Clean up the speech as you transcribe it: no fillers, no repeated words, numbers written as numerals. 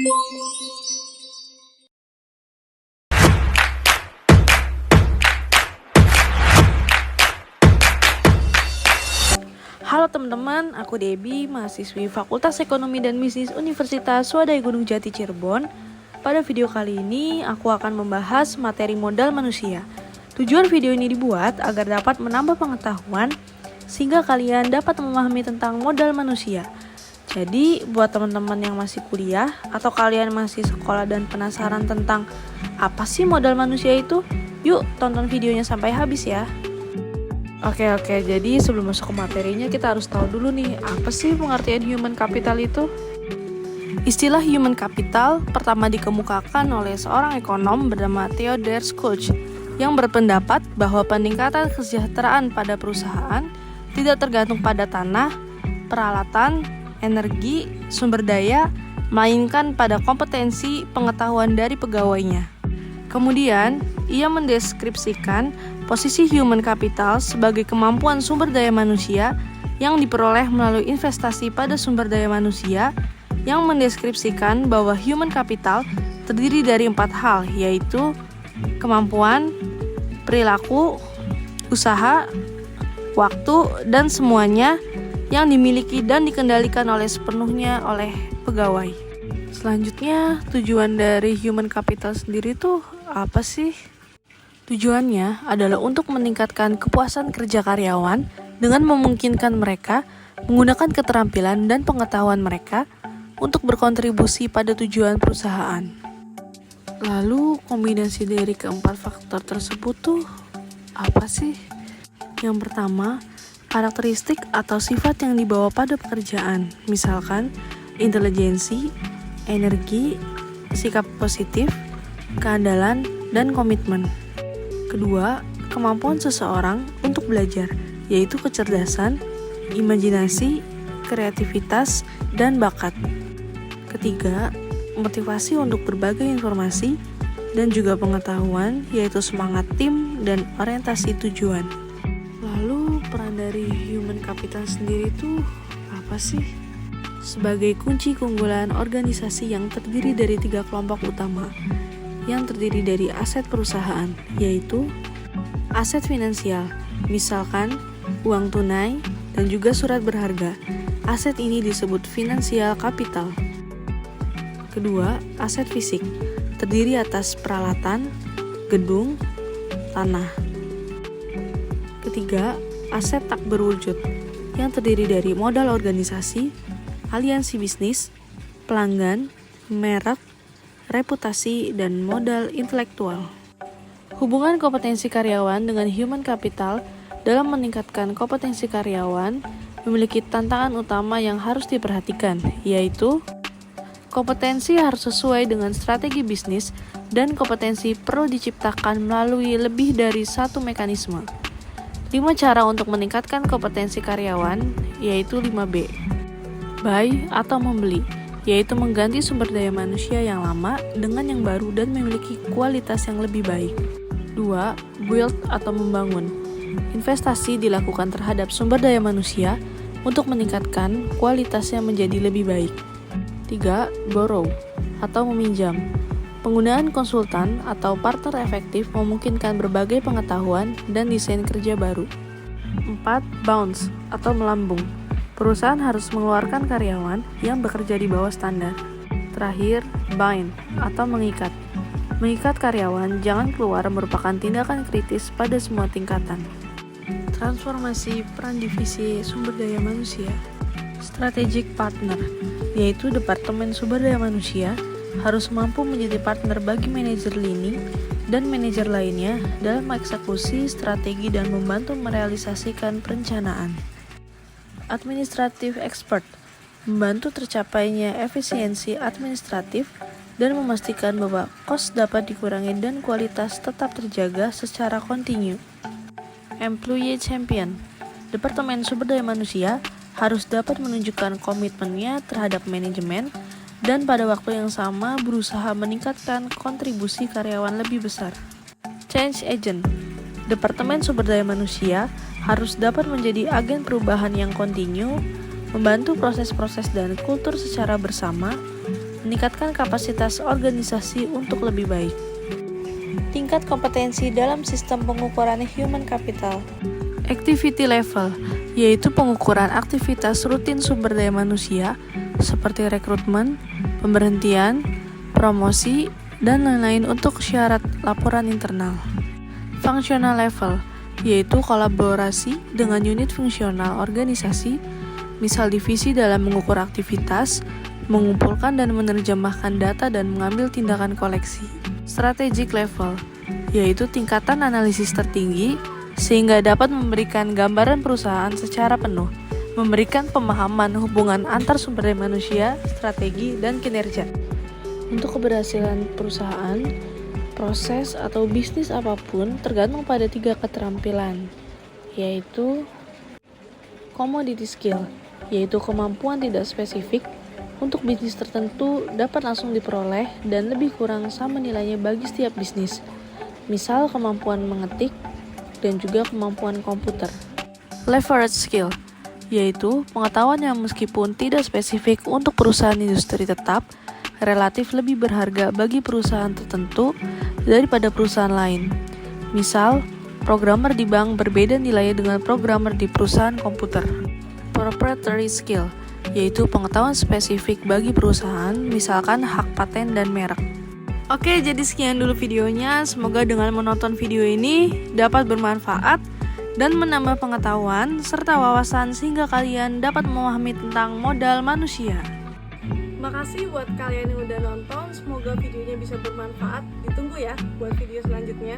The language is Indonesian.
Halo teman-teman, aku Debbie, mahasiswi Fakultas Ekonomi dan Bisnis Universitas Swadaya Gunung Jati Cirebon. Pada video kali ini, aku akan membahas materi modal manusia. Tujuan video ini dibuat agar dapat menambah pengetahuan, sehingga kalian dapat memahami tentang modal manusia. Jadi, buat teman-teman yang masih kuliah, atau kalian masih sekolah dan penasaran tentang apa sih modal manusia itu, yuk tonton videonya sampai habis ya. Oke, jadi sebelum masuk ke materinya kita harus tahu dulu nih, apa sih pengertian human capital itu? Istilah human capital pertama dikemukakan oleh seorang ekonom bernama Theodore Schultz yang berpendapat bahwa peningkatan kesejahteraan pada perusahaan tidak tergantung pada tanah, peralatan, energi, sumber daya, melainkan pada kompetensi pengetahuan dari pegawainya. Kemudian, ia mendeskripsikan posisi human capital sebagai kemampuan sumber daya manusia yang diperoleh melalui investasi pada sumber daya manusia, yang mendeskripsikan bahwa human capital terdiri dari 4 hal, yaitu kemampuan, perilaku, usaha, waktu, dan semuanya yang dimiliki dan dikendalikan oleh sepenuhnya oleh pegawai. Selanjutnya, tujuan dari human capital sendiri tuh apa sih? Tujuannya adalah untuk meningkatkan kepuasan kerja karyawan dengan memungkinkan mereka menggunakan keterampilan dan pengetahuan mereka untuk berkontribusi pada tujuan perusahaan. Lalu, kombinasi dari keempat faktor tersebut tuh apa sih? Yang pertama, karakteristik atau sifat yang dibawa pada pekerjaan, misalkan intelijensi, energi, sikap positif, keandalan, dan komitmen. Kedua, kemampuan seseorang untuk belajar, yaitu kecerdasan, imajinasi, kreativitas, dan bakat. Ketiga, motivasi untuk berbagai informasi dan juga pengetahuan, yaitu semangat tim dan orientasi tujuan. Lalu, peran dari human capital sendiri itu apa sih? Sebagai kunci keunggulan organisasi yang terdiri dari 3 kelompok utama, yang terdiri dari aset perusahaan, yaitu aset finansial, misalkan uang tunai dan juga surat berharga. Aset ini disebut finansial capital. Kedua, aset fisik, terdiri atas peralatan, gedung, tanah. Ketiga, aset tak berwujud, yang terdiri dari modal organisasi, aliansi bisnis, pelanggan, merek, reputasi, dan modal intelektual. Hubungan kompetensi karyawan dengan human capital dalam meningkatkan kompetensi karyawan memiliki tantangan utama yang harus diperhatikan, yaitu kompetensi harus sesuai dengan strategi bisnis dan kompetensi perlu diciptakan melalui lebih dari satu mekanisme. 5 cara untuk meningkatkan kompetensi karyawan, yaitu 5B. Buy atau membeli, yaitu mengganti sumber daya manusia yang lama dengan yang baru dan memiliki kualitas yang lebih baik. 2. Build atau membangun. Investasi dilakukan terhadap sumber daya manusia untuk meningkatkan kualitasnya menjadi lebih baik. 3. Borrow atau meminjam. Penggunaan konsultan atau partner efektif memungkinkan berbagai pengetahuan dan desain kerja baru. 4. Bounce atau melambung. Perusahaan harus mengeluarkan karyawan yang bekerja di bawah standar. Terakhir, bind atau mengikat. Mengikat karyawan jangan keluar merupakan tindakan kritis pada semua tingkatan. Transformasi peran divisi sumber daya manusia. Strategic partner, yaitu Departemen Sumber Daya Manusia, harus mampu menjadi partner bagi manajer lini dan manajer lainnya dalam mengeksekusi strategi dan membantu merealisasikan perencanaan. Administrative expert, membantu tercapainya efisiensi administratif dan memastikan bahwa kos dapat dikurangi dan kualitas tetap terjaga secara kontinu. Employee champion, Departemen Sumber Daya Manusia harus dapat menunjukkan komitmennya terhadap manajemen dan pada waktu yang sama berusaha meningkatkan kontribusi karyawan lebih besar. Change agent, Departemen Sumber Daya Manusia harus dapat menjadi agen perubahan yang kontinu, membantu proses-proses dan kultur secara bersama, meningkatkan kapasitas organisasi untuk lebih baik. Tingkat kompetensi dalam sistem pengukuran human capital. Activity level, yaitu pengukuran aktivitas rutin sumber daya manusia seperti rekrutmen, pemberhentian, promosi, dan lain-lain untuk syarat laporan internal. Functional level, yaitu kolaborasi dengan unit fungsional organisasi, misal divisi dalam mengukur aktivitas, mengumpulkan dan menerjemahkan data dan mengambil tindakan koleksi. Strategic level, yaitu tingkatan analisis tertinggi sehingga dapat memberikan gambaran perusahaan secara penuh, memberikan pemahaman hubungan antar sumber daya manusia, strategi, dan kinerja. Untuk keberhasilan perusahaan, proses atau bisnis apapun tergantung pada 3 keterampilan, yaitu commodity skill, yaitu kemampuan tidak spesifik untuk bisnis tertentu dapat langsung diperoleh dan lebih kurang sama nilainya bagi setiap bisnis. Misal kemampuan mengetik dan juga kemampuan komputer. Leverage skill, yaitu pengetahuan yang meskipun tidak spesifik untuk perusahaan industri tetap, relatif lebih berharga bagi perusahaan tertentu daripada perusahaan lain. Misal, programmer di bank berbeda nilainya dengan programmer di perusahaan komputer. Proprietary skill, yaitu pengetahuan spesifik bagi perusahaan, misalkan hak paten dan merek. Oke, jadi sekian dulu videonya. Semoga dengan menonton video ini dapat bermanfaat dan menambah pengetahuan serta wawasan sehingga kalian dapat memahami tentang modal manusia. Makasih buat kalian yang udah nonton. Semoga videonya bisa bermanfaat. Ditunggu ya buat video selanjutnya.